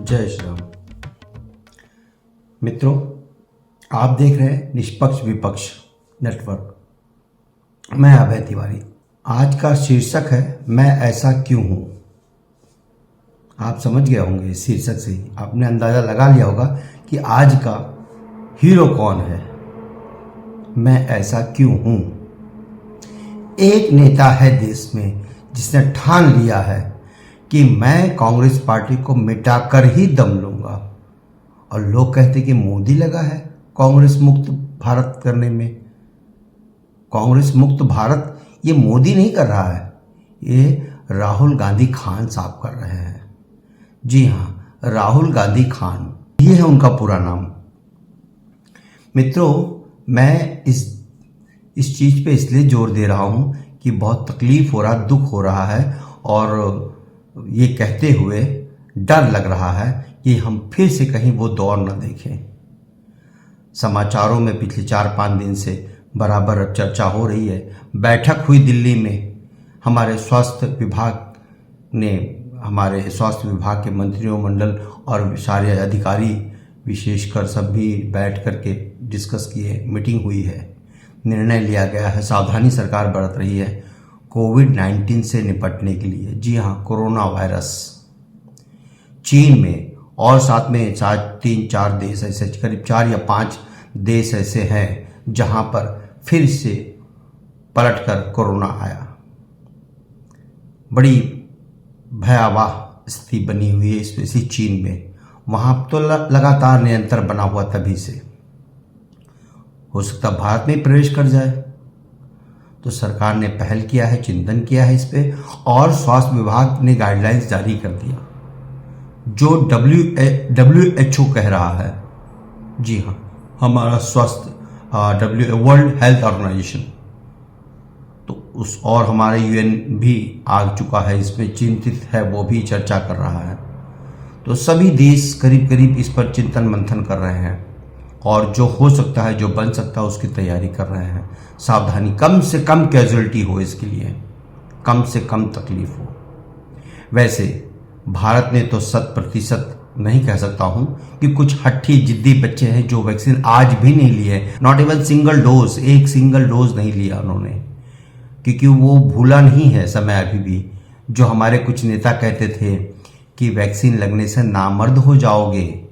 जय श्री राम। मित्रों, आप देख रहे हैं निष्पक्ष विपक्ष नेटवर्क। मैं अभय तिवारी। आज का शीर्षक है मैं ऐसा क्यों हूं। आप समझ गए होंगे इस शीर्षक से ही आपने अंदाजा लगा लिया होगा कि आज का हीरो कौन है। मैं ऐसा क्यों हूं। एक नेता है देश में जिसने ठान लिया है कि मैं कांग्रेस पार्टी को मिटाकर ही दम लूंगा, और लोग कहते कि मोदी लगा है कांग्रेस मुक्त भारत करने में। कांग्रेस मुक्त भारत ये मोदी नहीं कर रहा है, ये राहुल गांधी खान साहब कर रहे हैं। जी हाँ, राहुल गांधी खान, ये है उनका पूरा नाम। मित्रों, मैं इस चीज़ पे इसलिए जोर दे रहा हूँ कि बहुत तकलीफ हो रहा, दुख हो रहा है, और ये कहते हुए डर लग रहा है कि हम फिर से कहीं वो दौर न देखें। समाचारों में पिछले 4-5 दिन से बराबर चर्चा हो रही है। बैठक हुई दिल्ली में, हमारे स्वास्थ्य विभाग के मंत्रियों मंडल और सारे अधिकारी विशेषकर सब भी बैठ करके डिस्कस किए, मीटिंग हुई है। निर्णय लिया गया है, सावधानी सरकार बरत रही है कोविड-19 से निपटने के लिए। जी हाँ, कोरोना वायरस चीन में और साथ में 3-4 देश ऐसे, करीब 4 या 5 देश ऐसे हैं जहां पर फिर से पलटकर कोरोना आया। बड़ी भयावह स्थिति बनी हुई है इसी चीन में। वहां तो लगातार नियंत्रण बना हुआ, तभी से हो सकता भारत में प्रवेश कर जाए। तो सरकार ने पहल किया है, चिंतन किया है इस पे, और स्वास्थ्य विभाग ने गाइडलाइंस जारी कर दिया जो WHO कह रहा है। जी हाँ, हमारा स्वास्थ्य वर्ल्ड हेल्थ ऑर्गेनाइजेशन, तो उस और हमारे UN भी आ चुका है इसमें, चिंतित है, वो भी चर्चा कर रहा है। तो सभी देश करीब करीब इस पर चिंतन मंथन कर रहे हैं, और जो हो सकता है, जो बन सकता है, उसकी तैयारी कर रहे हैं। सावधानी, कम से कम कैजुअलिटी हो, इसके लिए कम से कम तकलीफ हो। वैसे भारत ने तो 100% नहीं कह सकता हूं कि कुछ हट्टी जिद्दी बच्चे हैं जो वैक्सीन आज भी नहीं लिए, नॉट इवन सिंगल डोज, एक सिंगल डोज नहीं लिया उन्होंने, क्योंकि वो भूला नहीं है समय अभी भी। जो हमारे कुछ नेता कहते थे कि वैक्सीन लगने से नामर्द हो जाओगे,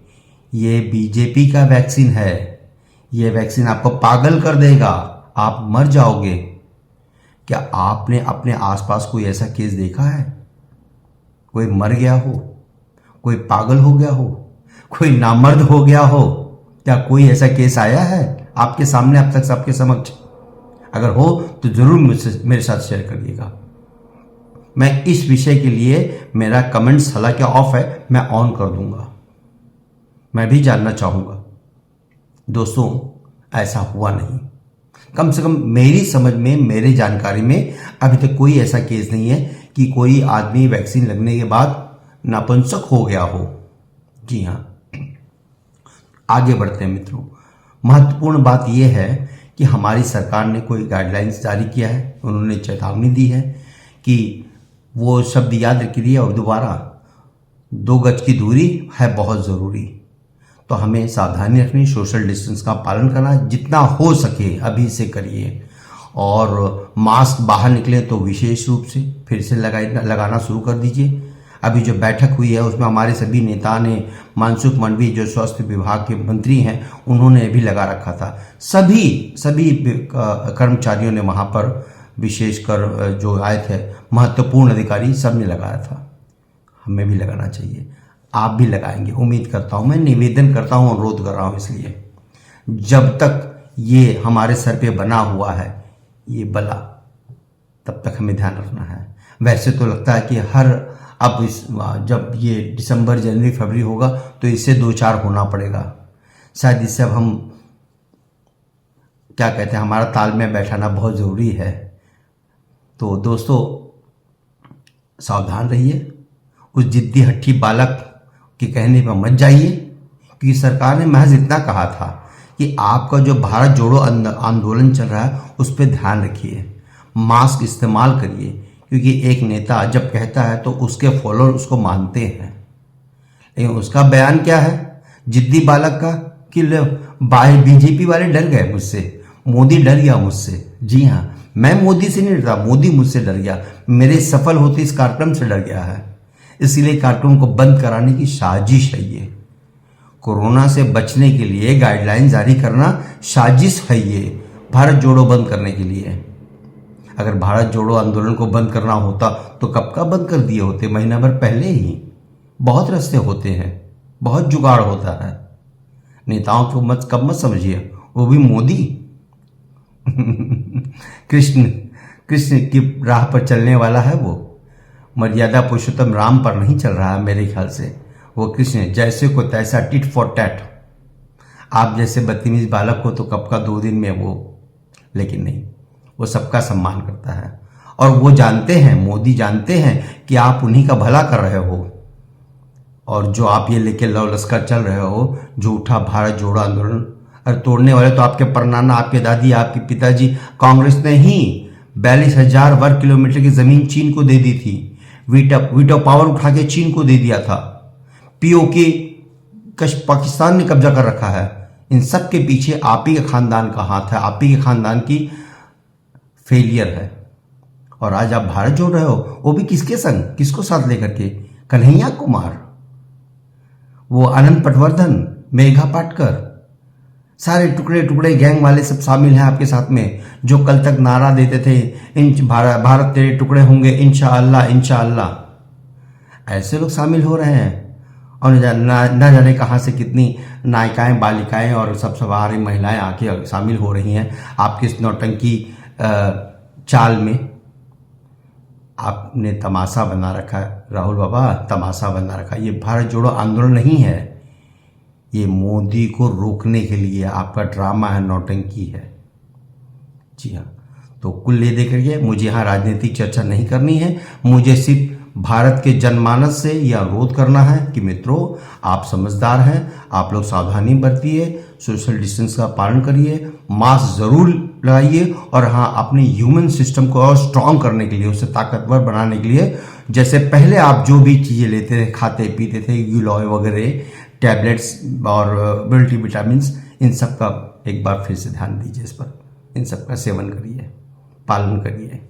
ये बीजेपी का वैक्सीन है, ये वैक्सीन आपको पागल कर देगा, आप मर जाओगे। क्या आपने अपने आसपास कोई ऐसा केस देखा है? कोई मर गया हो, कोई पागल हो गया हो, कोई नामर्द हो गया हो? क्या कोई ऐसा केस आया है आपके सामने अब तक, सबके समक्ष? अगर हो तो जरूर मेरे साथ शेयर करिएगा। मैं इस विषय के लिए, मेरा कमेंट्स हालांकि ऑफ है, मैं ऑन कर दूंगा। मैं भी जानना चाहूंगा। दोस्तों, ऐसा हुआ नहीं, कम से कम मेरी समझ में, मेरी जानकारी में अभी तक कोई ऐसा केस नहीं है कि कोई आदमी वैक्सीन लगने के बाद नपुंसक हो गया हो। जी हाँ, आगे बढ़ते हैं मित्रों। महत्वपूर्ण बात यह है कि हमारी सरकार ने कोई गाइडलाइंस जारी किया है। उन्होंने चेतावनी दी है कि वो शब्द याद रखिए, और दोबारा 2 गज की दूरी है बहुत ज़रूरी। तो हमें सावधानी रखनी, सोशल डिस्टेंस का पालन करना, जितना हो सके अभी से करिए, और मास्क बाहर निकले तो विशेष रूप से फिर से लगाना शुरू कर दीजिए। अभी जो बैठक हुई है उसमें हमारे सभी नेता ने, मनसुख मंडावी जो स्वास्थ्य विभाग के मंत्री हैं, उन्होंने भी लगा रखा था। सभी कर्मचारियों ने वहाँ पर, विशेषकर जो आए थे महत्वपूर्ण अधिकारी, सब ने लगाया था। हमें भी लगाना चाहिए, आप भी लगाएंगे उम्मीद करता हूं। मैं निवेदन करता हूं, अनुरोध कर रहा हूं, इसलिए जब तक ये हमारे सर पे बना हुआ है ये बला, तब तक हमें ध्यान रखना है। वैसे तो लगता है कि जब ये दिसंबर, जनवरी, फरवरी होगा तो इससे 2-4 होना पड़ेगा शायद। इससे अब हम क्या कहते हैं, हमारा तालमेल बैठाना बहुत ज़रूरी है। तो दोस्तों, सावधान रहिए, उस जिद्दी हट्टी बालक के कहने पर मत जाइए, क्योंकि सरकार ने महज इतना कहा था कि आपका जो भारत जोड़ो आंदोलन चल रहा है उस पर ध्यान रखिए, मास्क इस्तेमाल करिए, क्योंकि एक नेता जब कहता है तो उसके फॉलोअर उसको मानते हैं। लेकिन उसका बयान क्या है जिद्दी बालक का कि बीजेपी वाले डर गए मुझसे, मोदी डर गया मुझसे। जी हाँ, मैं मोदी से नहीं डरता, मोदी मुझसे डर गया, मेरे सफल होते इस कार्यक्रम से डर गया है। इसलिए कार्टून को बंद कराने की साजिश है ये। कोरोना से बचने के लिए गाइडलाइन जारी करना साजिश है ये, भारत जोड़ो बंद करने के लिए। अगर भारत जोड़ो आंदोलन को बंद करना होता तो कब का बंद कर दिए होते, महीना भर पहले ही। बहुत रास्ते होते हैं, बहुत जुगाड़ होता है। नेताओं को मत कब मत समझिए, वो भी मोदी कृष्ण की राह पर चलने वाला है वो, मर्यादा पुरुषोत्तम राम पर नहीं चल रहा है मेरे ख्याल से। वो कृष्ण जैसे को तैसा, टिट फॉर टैट। आप जैसे बदतमीज बालक हो तो कब का 2 दिन में वो, लेकिन नहीं, वो सबका सम्मान करता है। और वो जानते हैं, मोदी जानते हैं कि आप उन्हीं का भला कर रहे हो। और जो आप ये लेके लव लश्कर चल रहे हो, झूठा भारत जोड़ो आंदोलन, और तोड़ने वाले तो आपके परनाना, आपके दादी, आपके पिताजी, कांग्रेस ने ही 42,000 वर्ग किलोमीटर की जमीन चीन को दे दी थी। वीटो पावर उठा के चीन को दे दिया था। पीओके पाकिस्तान ने कब्जा कर रखा है। इन सब के पीछे आप ही के खानदान का हाथ है, आप ही के खानदान की फेलियर है। और आज आप भारत जोड़ रहे हो, वो भी किसके संग, किसको साथ लेकर के? कन्हैया कुमार, वो आनंद पटवर्धन, मेघा पाटकर, सारे टुकड़े टुकड़े गैंग वाले सब शामिल हैं आपके साथ में, जो कल तक नारा देते थे भारत तेरे टुकड़े होंगे इंशाअल्लाह इंशाअल्लाह। ऐसे लोग शामिल हो रहे हैं। और न जाने कहाँ से कितनी नायिकाएं, बालिकाएं और सब सवारी महिलाएं आके शामिल हो रही हैं आपकी इस नौटंकी चाल में। आपने तमाशा बना रखा है राहुल बाबा, तमाशा बना रखा। ये भारत जोड़ो आंदोलन नहीं है, ये मोदी को रोकने के लिए आपका ड्रामा है, नौटंकी है। जी हाँ, तो कुल ले दे करके मुझे यहाँ राजनीतिक चर्चा नहीं करनी है। मुझे सिर्फ भारत के जनमानस से यह अनुरोध करना है कि मित्रों, आप समझदार हैं, आप लोग सावधानी बरतिए, सोशल डिस्टेंस का पालन करिए, मास्क जरूर लगाइए। और हाँ, अपने ह्यूमन सिस्टम को और स्ट्रांग करने के लिए, उसे ताकतवर बनाने के लिए, जैसे पहले आप जो भी चीज़ें लेते थे, खाते पीते थे, गिलोय वगैरह, टैबलेट्स और मल्टीविटामिन्स, इन सब का एक बार फिर से ध्यान दीजिए, इस पर इन सब का सेवन करिए, पालन करिए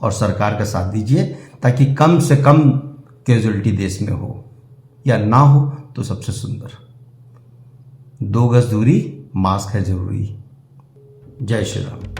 और सरकार का साथ दीजिए, ताकि कम से कम कैजुअलिटी देश में हो, या ना हो तो सबसे सुंदर। 2 गज दूरी, मास्क है जरूरी। जय श्री राम।